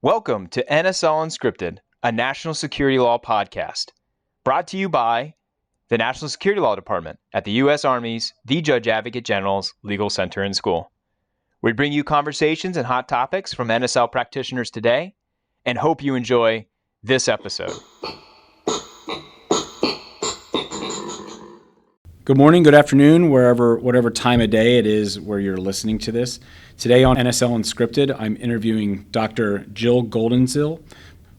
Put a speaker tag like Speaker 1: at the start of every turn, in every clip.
Speaker 1: Welcome to NSL Unscripted, a national security law podcast, brought to you by the National Security Law Department at the U.S. Army's The Judge Advocate General's Legal Center and School. We bring you conversations and hot topics from NSL practitioners today, and hope you enjoy this episode.
Speaker 2: Good morning, good afternoon, whatever time of day it is where you're listening to this. Today on NSL Unscripted, I'm interviewing Dr. Jill Goldenziel,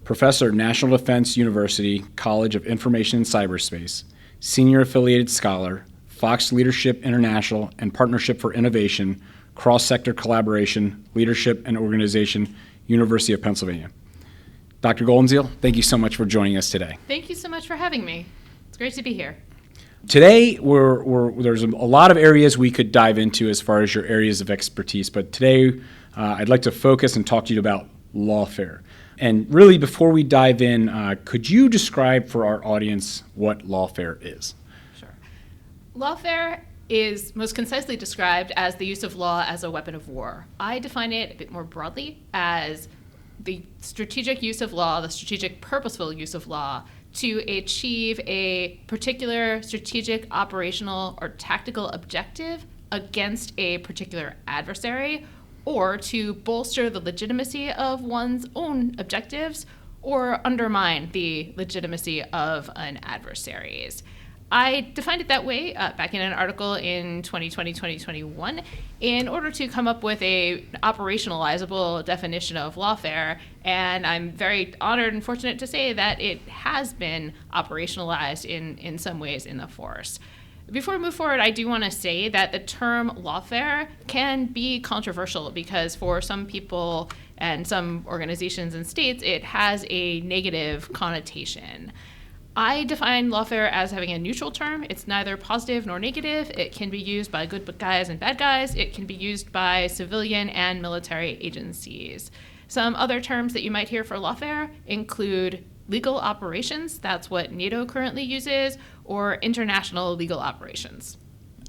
Speaker 2: Professor at National Defense University College of Information and Cyberspace, Senior Affiliated Scholar, Fox Leadership International and Partnership for Innovation, Cross-Sector Collaboration, Leadership and Organization, University of Pennsylvania. Dr. Goldenziel, thank you so much for joining us today.
Speaker 3: Thank you so much for having me. It's great to be here.
Speaker 2: Today, there's a lot of areas we could dive into as far as your areas of expertise, but today I'd like to focus and talk to you about lawfare. And really, before we dive in, could you describe for our audience what lawfare is?
Speaker 3: Sure. Lawfare is most concisely described as the use of law as a weapon of war. I define it a bit more broadly as the strategic use of law, the strategic purposeful use of law, to achieve a particular strategic, operational, or tactical objective against a particular adversary, or to bolster the legitimacy of one's own objectives or undermine the legitimacy of an adversary's. I defined it that way back in an article in 2020-2021 in order to come up with a operationalizable definition of lawfare, and I'm very honored and fortunate to say that it has been operationalized in some ways in the force. Before we move forward, I do want to say that the term lawfare can be controversial because for some people and some organizations and states, it has a negative connotation. I define lawfare as having a neutral term. It's neither positive nor negative. It can be used by good guys and bad guys. It can be used by civilian and military agencies. Some other terms that you might hear for lawfare include legal operations, that's what NATO currently uses, or international legal operations.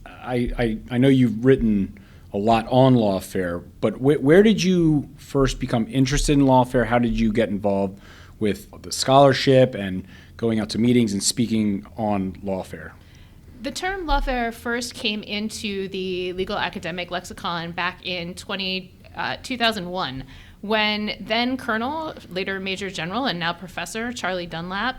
Speaker 2: I know you've written a lot on lawfare, but where did you first become interested in lawfare? How did you get involved with the scholarship and going out to meetings and speaking on lawfare?
Speaker 3: The term lawfare first came into the legal academic lexicon back in 2001 when then Colonel, later Major General, and now Professor Charlie Dunlap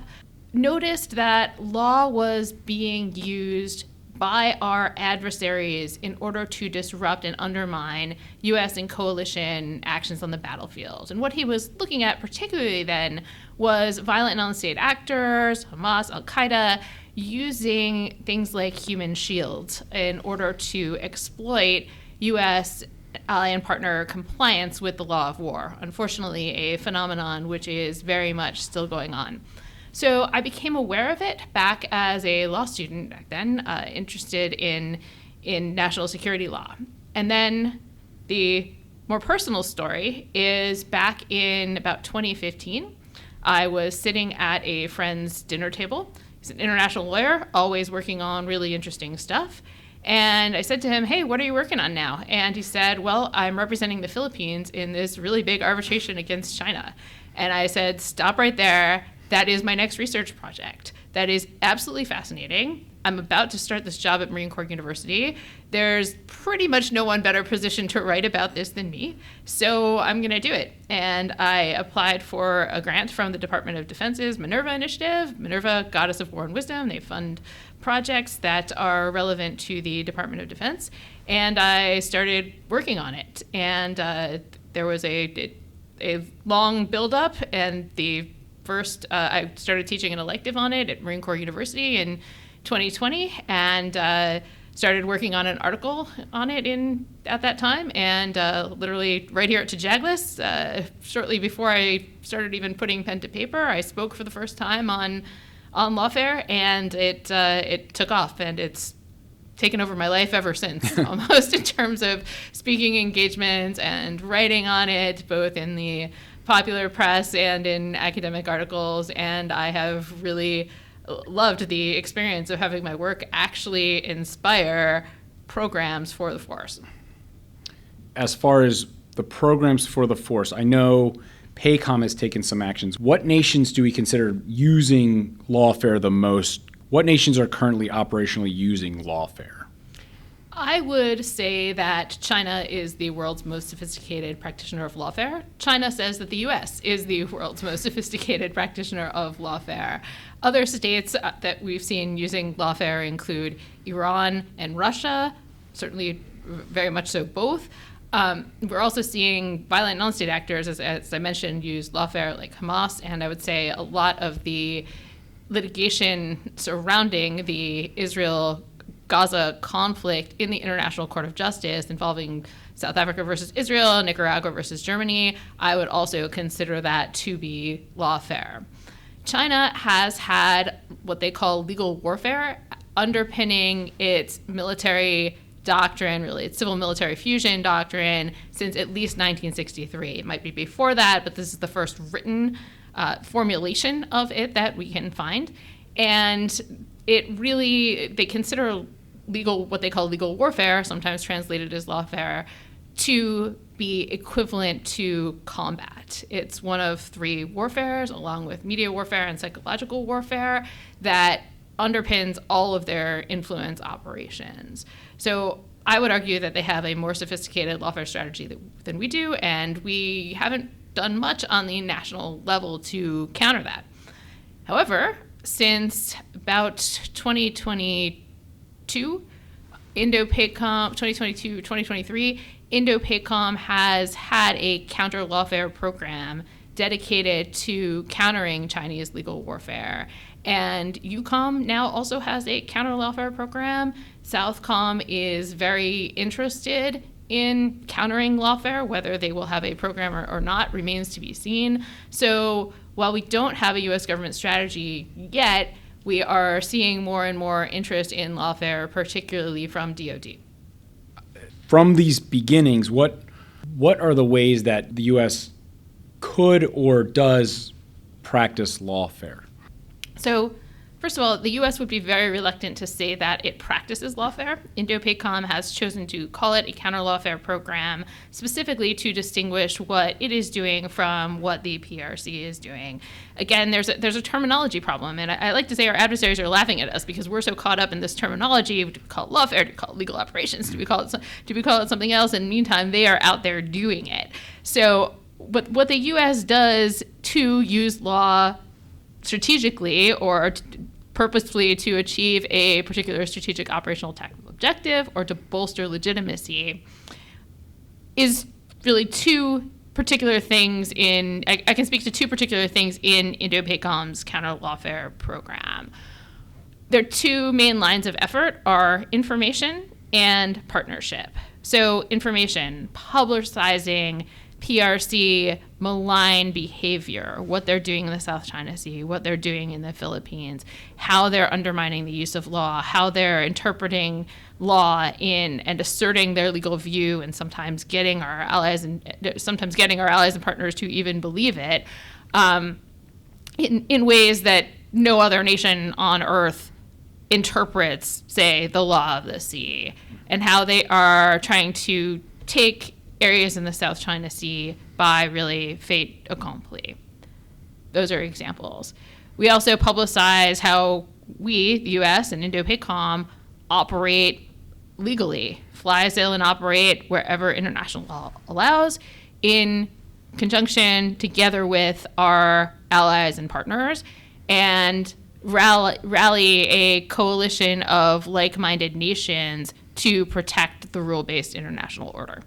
Speaker 3: noticed that law was being used by our adversaries in order to disrupt and undermine U.S. and coalition actions on the battlefield. And what he was looking at particularly then was violent non-state actors, Hamas, Al-Qaeda, using things like human shields in order to exploit U.S. ally and partner compliance with the law of war. Unfortunately, a phenomenon which is very much still going on. So I became aware of it back as a law student back then, interested in national security law. And then the more personal story is back in about 2015. I was sitting at a friend's dinner table. He's an international lawyer, always working on really interesting stuff. And I said to him, hey, what are you working on now? And he said, well, I'm representing the Philippines in this really big arbitration against China. And I said, stop right there. That is my next research project. That is absolutely fascinating. I'm about to start this job at Marine Corps University. There's pretty much no one better positioned to write about this than me, so I'm going to do it. And I applied for a grant from the Department of Defense's Minerva Initiative. Minerva, Goddess of War and Wisdom. They fund projects that are relevant to the Department of Defense. And I started working on it. And there was a long buildup, and First, I started teaching an elective on it at Marine Corps University in 2020 and started working on an article on it at that time. And literally right here at Tajaglis, shortly before I started even putting pen to paper, I spoke for the first time on lawfare, and it took off, and it's taken over my life ever since, almost in terms of speaking engagements and writing on it, both in the popular press and in academic articles, and I have really loved the experience of having my work actually inspire programs for the force.
Speaker 2: As far as the programs for the force, I know PACOM has taken some actions. What nations do we consider using lawfare the most? What nations are currently operationally using lawfare?
Speaker 3: I would say that China is the world's most sophisticated practitioner of lawfare. China says that the U.S. is the world's most sophisticated practitioner of lawfare. Other states that we've seen using lawfare include Iran and Russia, certainly very much so both. We're also seeing violent non-state actors, as I mentioned, use lawfare like Hamas, and I would say a lot of the litigation surrounding the Israel-Gaza conflict in the International Court of Justice involving South Africa versus Israel, Nicaragua versus Germany, I would also consider that to be lawfare. China has had what they call legal warfare underpinning its military doctrine, really its civil military fusion doctrine, since at least 1963. It might be before that, but this is the first written formulation of it that we can find. And they consider what they call legal warfare, sometimes translated as lawfare, to be equivalent to combat. It's one of three warfares, along with media warfare and psychological warfare, that underpins all of their influence operations. So I would argue that they have a more sophisticated lawfare strategy than we do, and we haven't done much on the national level to counter that. However, since about 2022, 2023, Indo-PACOM has had a counter-Lawfare program dedicated to countering Chinese legal warfare. And EUCOM now also has a counter-Lawfare program. Southcom is very interested in countering lawfare. Whether they will have a program or not remains to be seen. So while we don't have a U.S. government strategy yet, we are seeing more and more interest in lawfare, particularly from DoD.
Speaker 2: From these beginnings, what are the ways that the U.S. could or does practice lawfare?
Speaker 3: So, first of all, the U.S. would be very reluctant to say that it practices lawfare. Indo-PACOM has chosen to call it a counter-lawfare program, specifically to distinguish what it is doing from what the PRC is doing. Again, there's a terminology problem, and I like to say our adversaries are laughing at us because we're so caught up in this terminology. Do we call it lawfare? Do we call it legal operations? Do we call it something else? In the meantime, they are out there doing it. So, what the U.S. does to use law strategically or purposefully to achieve a particular strategic operational tactical objective or to bolster legitimacy is really two particular things I can speak to two particular things in Indo-PACOM's counter-lawfare program. Their two main lines of effort are information and partnership. So information, publicizing PRC malign behavior, what they're doing in the South China Sea, what they're doing in the Philippines, how they're undermining the use of law, how they're interpreting law and asserting their legal view, and sometimes getting our allies and partners to even believe it, in ways that no other nation on earth interprets, say, the law of the sea, and how they are trying to take areas in the South China Sea by really fait accompli. Those are examples. We also publicize how we, the U.S. and Indo-PACOM, operate legally, fly, sail, and operate wherever international law allows, in conjunction together with our allies and partners, and rally a coalition of like-minded nations to protect the rule-based international order.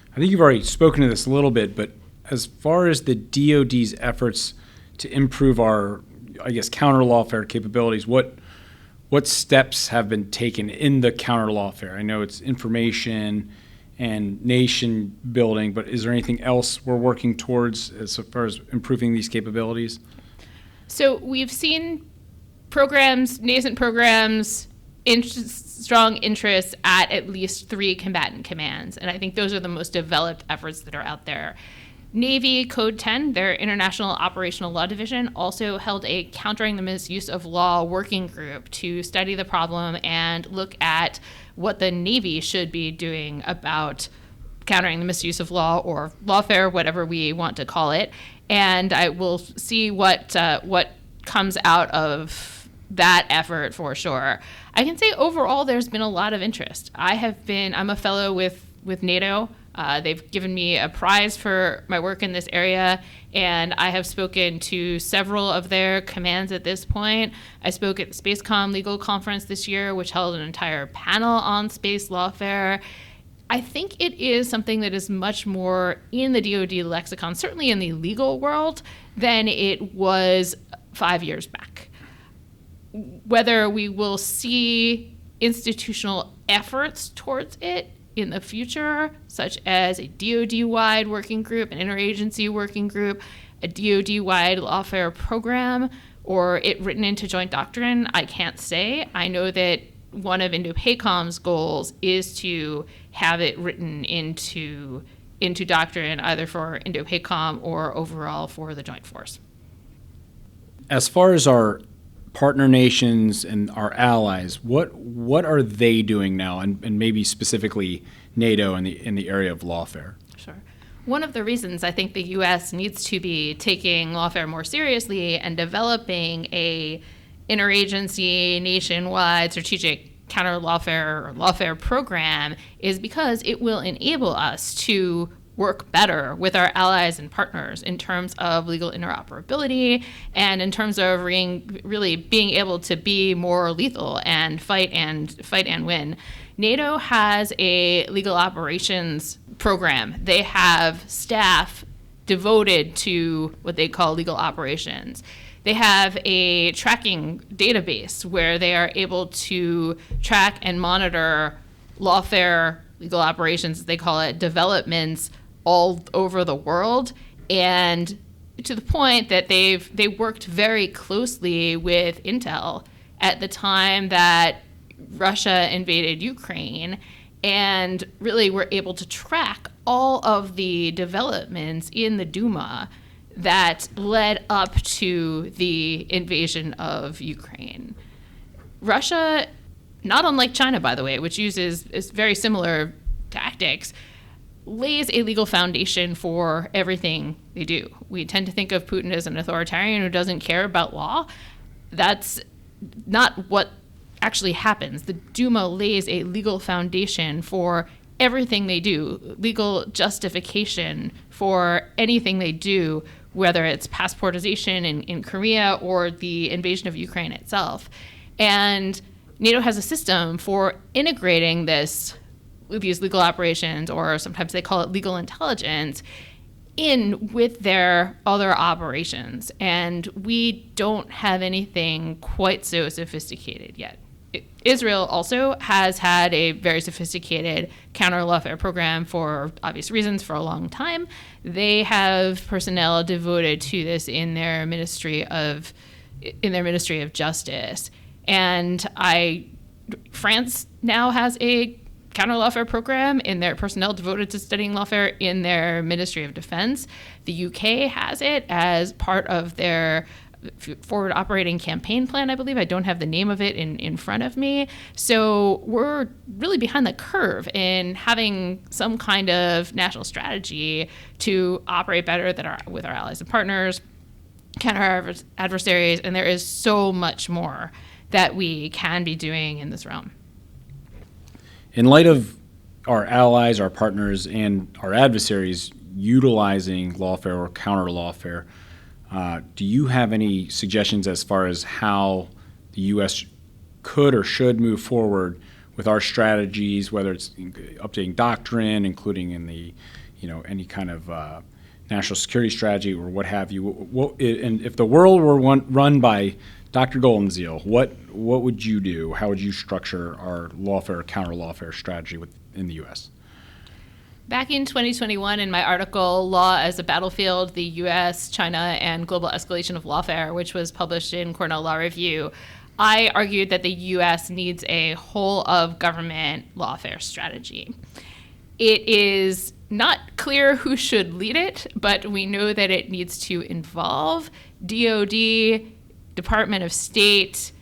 Speaker 2: I think you've already spoken to this a little bit, but as far as the DoD's efforts to improve our, counter-lawfare capabilities, what steps have been taken in the counter-lawfare? I know it's information and nation building, but is there anything else we're working towards as far as improving these capabilities?
Speaker 3: So we've seen nascent programs, strong interests at least three combatant commands. And I think those are the most developed efforts that are out there. Navy Code 10, their International Operational Law Division, also held a Countering the Misuse of Law working group to study the problem and look at what the Navy should be doing about countering the misuse of law, or lawfare, whatever we want to call it. And I will see what comes out of that effort for sure. I can say overall there's been a lot of interest. I'm a fellow with NATO. They've given me a prize for my work in this area, and I have spoken to several of their commands at this point. I spoke at the SpaceCom Legal Conference this year, which held an entire panel on space lawfare. I think it is something that is much more in the DoD lexicon, certainly in the legal world, than it was 5 years back. Whether we will see institutional efforts towards it in the future, such as a DoD-wide working group, an interagency working group, a DoD-wide lawfare program, or it written into joint doctrine, I can't say. I know that one of INDOPACOM's goals is to have it written into doctrine, either for INDOPACOM or overall for the Joint Force.
Speaker 2: As far as our partner nations and our allies, what are they doing now, and maybe specifically NATO in the area of lawfare?
Speaker 3: Sure. One of the reasons I think the U.S. needs to be taking lawfare more seriously and developing a interagency, nationwide, strategic counter-Lawfare or lawfare program is because it will enable us to work better with our allies and partners in terms of legal interoperability and in terms of really being able to be more lethal and fight and win. NATO has a legal operations program. They have staff devoted to what they call legal operations. They have a tracking database where they are able to track and monitor lawfare legal operations, as they call it, developments all over the world, and to the point that they worked very closely with Intel at the time that Russia invaded Ukraine, and really were able to track all of the developments in the Duma that led up to the invasion of Ukraine. Russia, not unlike China, by the way, which uses very similar tactics, lays a legal foundation for everything they do. We tend to think of Putin as an authoritarian who doesn't care about law. That's not what actually happens. The Duma lays a legal foundation for everything they do, legal justification for anything they do, whether it's passportization in Korea or the invasion of Ukraine itself. And NATO has a system for integrating these legal operations, or sometimes they call it legal intelligence, in with their other operations. And we don't have anything quite so sophisticated yet. Israel also has had a very sophisticated counter-lawfare program for obvious reasons for a long time. They have personnel devoted to this in their Ministry of Justice. And France now has a counter-lawfare program in their personnel devoted to studying lawfare in their Ministry of Defense. The UK has it as part of their forward operating campaign plan, I believe. I don't have the name of it in front of me. So we're really behind the curve in having some kind of national strategy to operate better with our allies and partners, counter our adversaries, and there is so much more that we can be doing in this realm.
Speaker 2: In light of our allies, our partners, and our adversaries utilizing lawfare or counter-lawfare, do you have any suggestions as far as how the U.S. could or should move forward with our strategies, whether it's updating doctrine, including in the, any kind of national security strategy or what have you? And if the world were run by Dr. Goldenziel, what would you do? How would you structure our lawfare, counter-lawfare strategy in the U.S.?
Speaker 3: Back in 2021, in my article, Law as a Battlefield, the U.S., China, and Global Escalation of Lawfare, which was published in Cornell Law Review, I argued that the U.S. needs a whole-of-government lawfare strategy. It is not clear who should lead it, but we know that it needs to involve DoD, Department of State,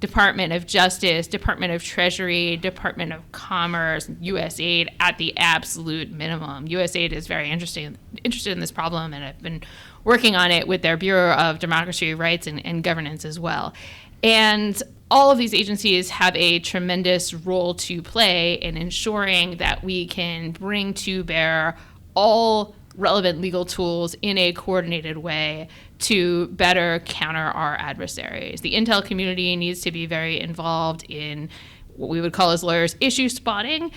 Speaker 3: Department of Justice, Department of Treasury, Department of Commerce, USAID at the absolute minimum. USAID is very interested in this problem, and I've been working on it with their Bureau of Democracy, Rights, and Governance as well. And all of these agencies have a tremendous role to play in ensuring that we can bring to bear all relevant legal tools in a coordinated way to better counter our adversaries. The intel community needs to be very involved in what we would call as lawyers issue spotting,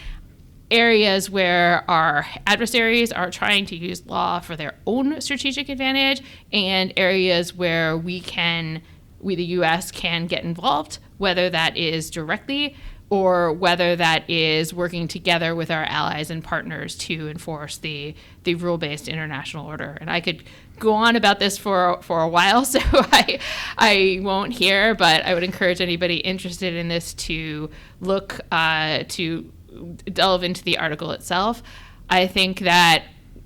Speaker 3: areas where our adversaries are trying to use law for their own strategic advantage, and areas where we, the U.S., can get involved, whether that is directly or whether that is working together with our allies and partners to enforce the rule-based international order. And I could go on about this for a while, so I won't here, but I would encourage anybody interested in this to look, to delve into the article itself. I think that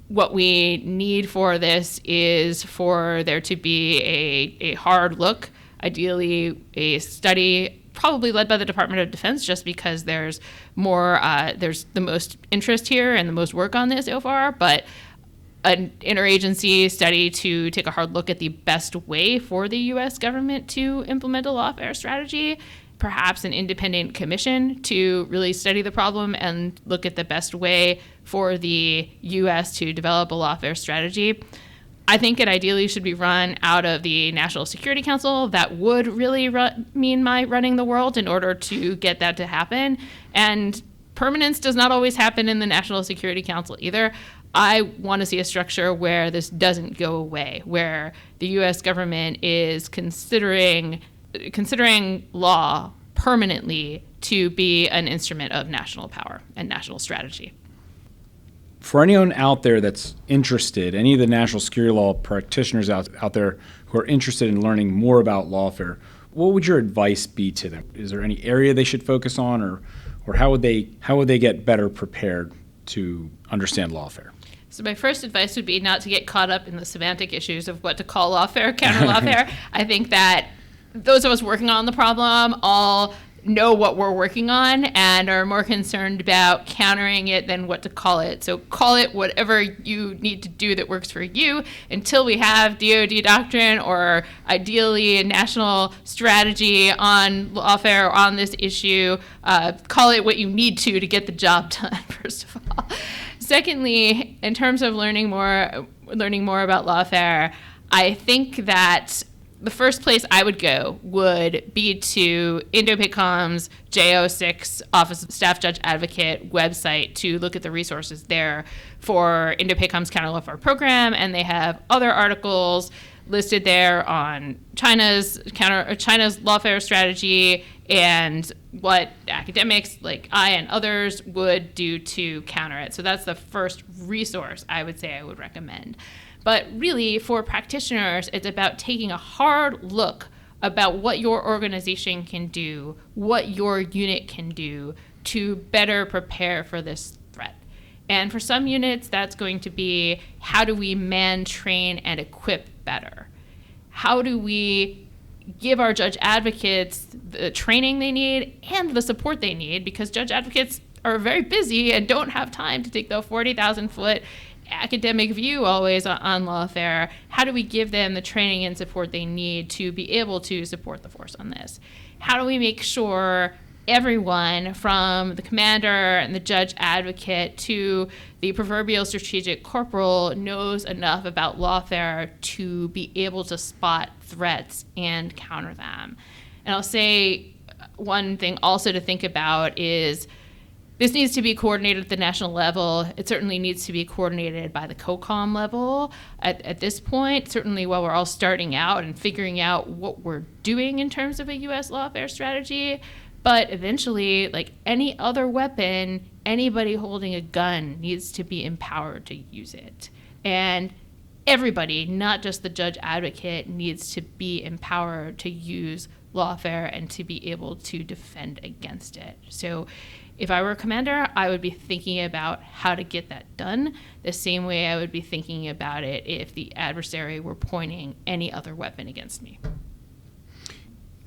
Speaker 3: what we need for this is for there to be a hard look, ideally a study probably led by the Department of Defense, just because there's the most interest here and the most work on this so far, but an interagency study to take a hard look at the best way for the U.S. government to implement a lawfare strategy, perhaps an independent commission to really study the problem and look at the best way for the U.S. to develop a lawfare strategy. I think it ideally should be run out of the National Security Council. That would really mean my running the world in order to get that to happen. And permanence does not always happen in the National Security Council either. I want to see a structure where this doesn't go away, where the U.S. government is considering law permanently to be an instrument of national power and national strategy.
Speaker 2: For anyone out there that's interested, any of the national security law practitioners out there who are interested in learning more about lawfare, what would your advice be to them? Is there any area they should focus on, or how would they get better prepared to understand lawfare?
Speaker 3: So my first advice would be not to get caught up in the semantic issues of what to call lawfare, counter-lawfare. I think that those of us working on the problem all know what we're working on and are more concerned about countering it than what to call it. So call it whatever you need to do that works for you until we have DoD doctrine or ideally a national strategy on lawfare or on this issue. Call it what you need to get the job done, first of all. Secondly, in terms of learning more about lawfare, I think that the first place I would go would be to INDOPACOM's J06 Office of Staff Judge Advocate website to look at the resources there for INDOPACOM's counter-lawfare program, and they have other articles listed there on China's lawfare strategy and what academics like I and others would do to counter it. So that's the first resource I would say I would recommend. But really, for practitioners, it's about taking a hard look about what your organization can do, what your unit can do to better prepare for this threat. And for some units, that's going to be, how do we man, train, and equip better? How do we give our judge advocates the training they need and the support they need? Because judge advocates are very busy and don't have time to take the 40,000-foot academic view always on lawfare. How do we give them the training and support they need to be able to support the force on this? How do we make sure everyone from the commander and the judge advocate to the proverbial strategic corporal knows enough about lawfare to be able to spot threats and counter them? And I'll say one thing also to think about is this needs to be coordinated at the national level. It certainly needs to be coordinated by the COCOM level at this point, certainly while we're all starting out and figuring out what we're doing in terms of a U.S. lawfare strategy. But eventually, like any other weapon, anybody holding a gun needs to be empowered to use it. And everybody, not just the judge advocate, needs to be empowered to use lawfare and to be able to defend against it. So if I were a commander, I would be thinking about how to get that done the same way I would be thinking about it if the adversary were pointing any other weapon against me.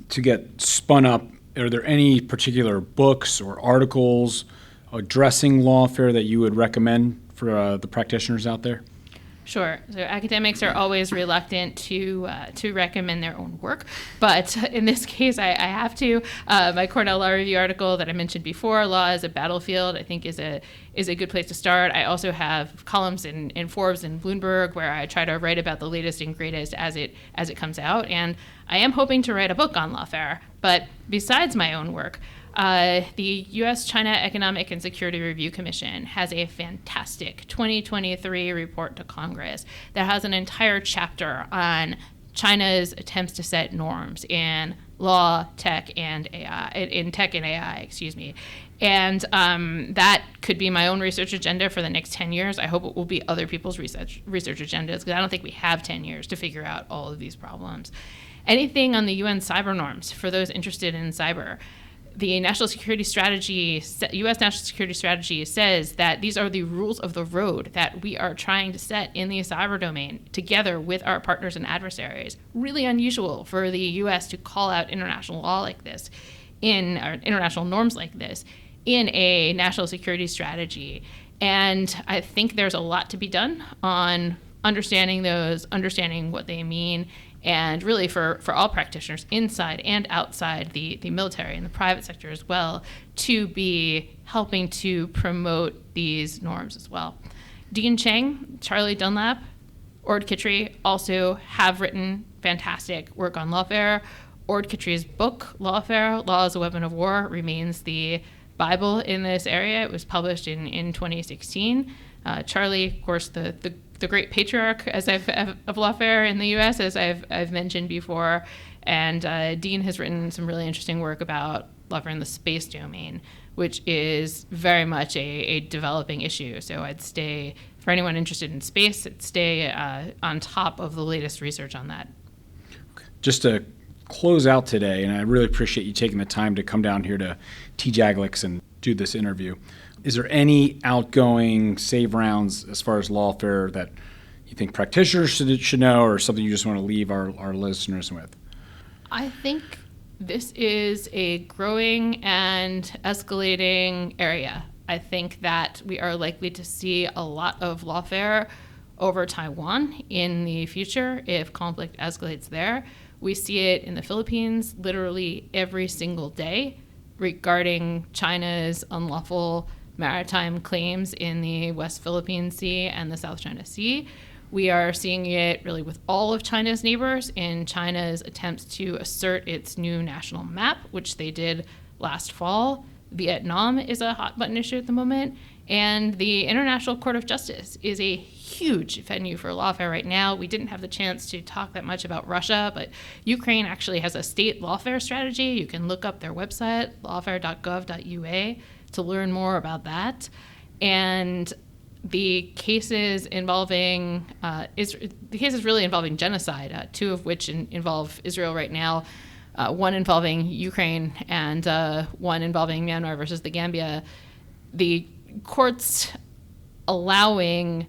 Speaker 2: to get spun up, are there any particular books or articles addressing lawfare that you would recommend for the practitioners out there?
Speaker 3: Sure. So academics are always reluctant to recommend their own work, but in this case, I have to. My Cornell Law Review article that I mentioned before, "Law as a Battlefield," I think is a good place to start. I also have columns in Forbes and Bloomberg where I try to write about the latest and greatest as it comes out, and I am hoping to write a book on lawfare. But besides my own work, the U.S.-China Economic and Security Review Commission has a fantastic 2023 report to Congress that has an entire chapter on China's attempts to set norms in law, tech, and AI. And that could be my own research agenda for the next 10 years. I hope it will be other people's research agendas, because I don't think we have 10 years to figure out all of these problems. Anything on the UN cyber norms for those interested in cyber. The national security strategy, U.S. national security strategy, says that these are the rules of the road that we are trying to set in the cyber domain together with our partners and adversaries. Really unusual for the U.S. to call out international law like this, international norms like this, in a national security strategy. And I think there's a lot to be done on understanding those, understanding what they mean, and really for all practitioners inside and outside the military and the private sector as well, to be helping to promote these norms as well. Dean Cheng, Charlie Dunlap, Ord Kittry also have written fantastic work on lawfare. Ord Kittry's book, Lawfare, Law as a Weapon of War, remains the Bible in this area. It was published in 2016. Charlie, of course, the great patriarch of lawfare in the U.S., as I've mentioned before, and Dean has written some really interesting work about lawfare in the space domain, which is very much a developing issue. So I'd stay, for anyone interested in space, I'd stay on top of the latest research on that.
Speaker 2: Just to close out today, and I really appreciate you taking the time to come down here to TJAGLIX and do this interview. Is there any outgoing save rounds as far as lawfare that you think practitioners should know, or something you just want to leave our listeners with?
Speaker 3: I think this is a growing and escalating area. I think that we are likely to see a lot of lawfare over Taiwan in the future if conflict escalates there. We see it in the Philippines literally every single day regarding China's unlawful maritime claims in the West Philippine Sea and the South China Sea. We are seeing it really with all of China's neighbors in China's attempts to assert its new national map, which they did last fall. Vietnam is a hot button issue at the moment. And the International Court of Justice is a huge venue for lawfare right now. We didn't have the chance to talk that much about Russia, but Ukraine actually has a state lawfare strategy. You can look up their website, lawfare.gov.ua, to learn more about that. And the cases involving really involving genocide, two of which involve Israel right now, one involving Ukraine and one involving Myanmar versus the Gambia. The courts allowing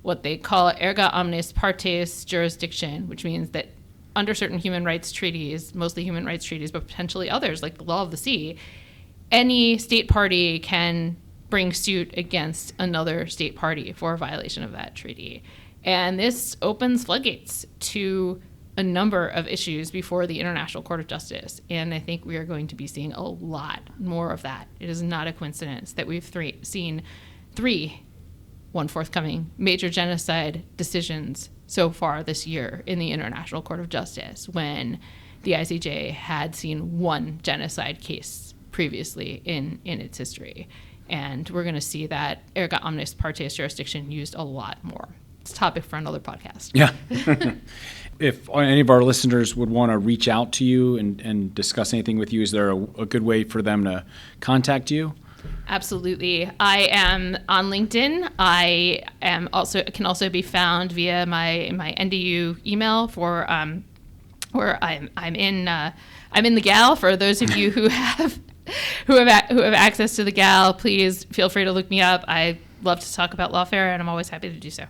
Speaker 3: what they call erga omnes partes jurisdiction, which means that under certain human rights treaties, mostly human rights treaties, but potentially others like the law of the sea, any state party can bring suit against another state party for a violation of that treaty. And this opens floodgates to a number of issues before the International Court of Justice. And I think we are going to be seeing a lot more of that. It is not a coincidence that we've seen one forthcoming major genocide decisions so far this year in the International Court of Justice, when the ICJ had seen one genocide case previously in its history. And we're going to see that erga omnes partes jurisdiction used a lot more. It's a topic for another podcast.
Speaker 2: Yeah. If any of our listeners would want to reach out to you and discuss anything with you, is there a good way for them to contact you?
Speaker 3: Absolutely. I am on LinkedIn. I am can also be found via my NDU email for where I'm in the GAL. For those of you who have access to the GAL, please feel free to look me up. I love to talk about lawfare, and I'm always happy to do so.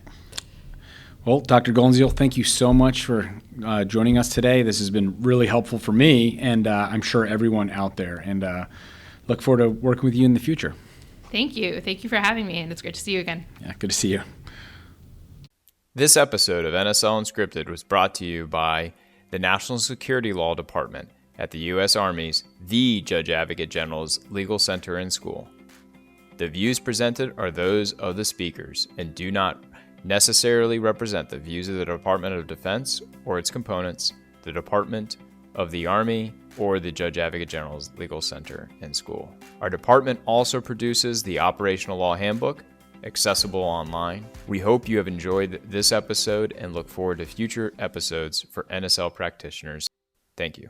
Speaker 2: Well, Dr. Goldenziel, thank you so much for joining us today. This has been really helpful for me, and I'm sure everyone out there. And look forward to working with you in the future.
Speaker 3: Thank you. Thank you for having me, and it's great to see you again.
Speaker 2: Yeah, good to see you.
Speaker 1: This episode of NSL Unscripted was brought to you by the National Security Law Department at the U.S. Army's The Judge Advocate General's Legal Center and School. The views presented are those of the speakers and do not necessarily represent the views of the Department of Defense or its components, the Department of the Army, or the Judge Advocate General's Legal Center and School. Our department also produces the Operational Law Handbook, accessible online. We hope you have enjoyed this episode and look forward to future episodes for NSL practitioners. Thank you.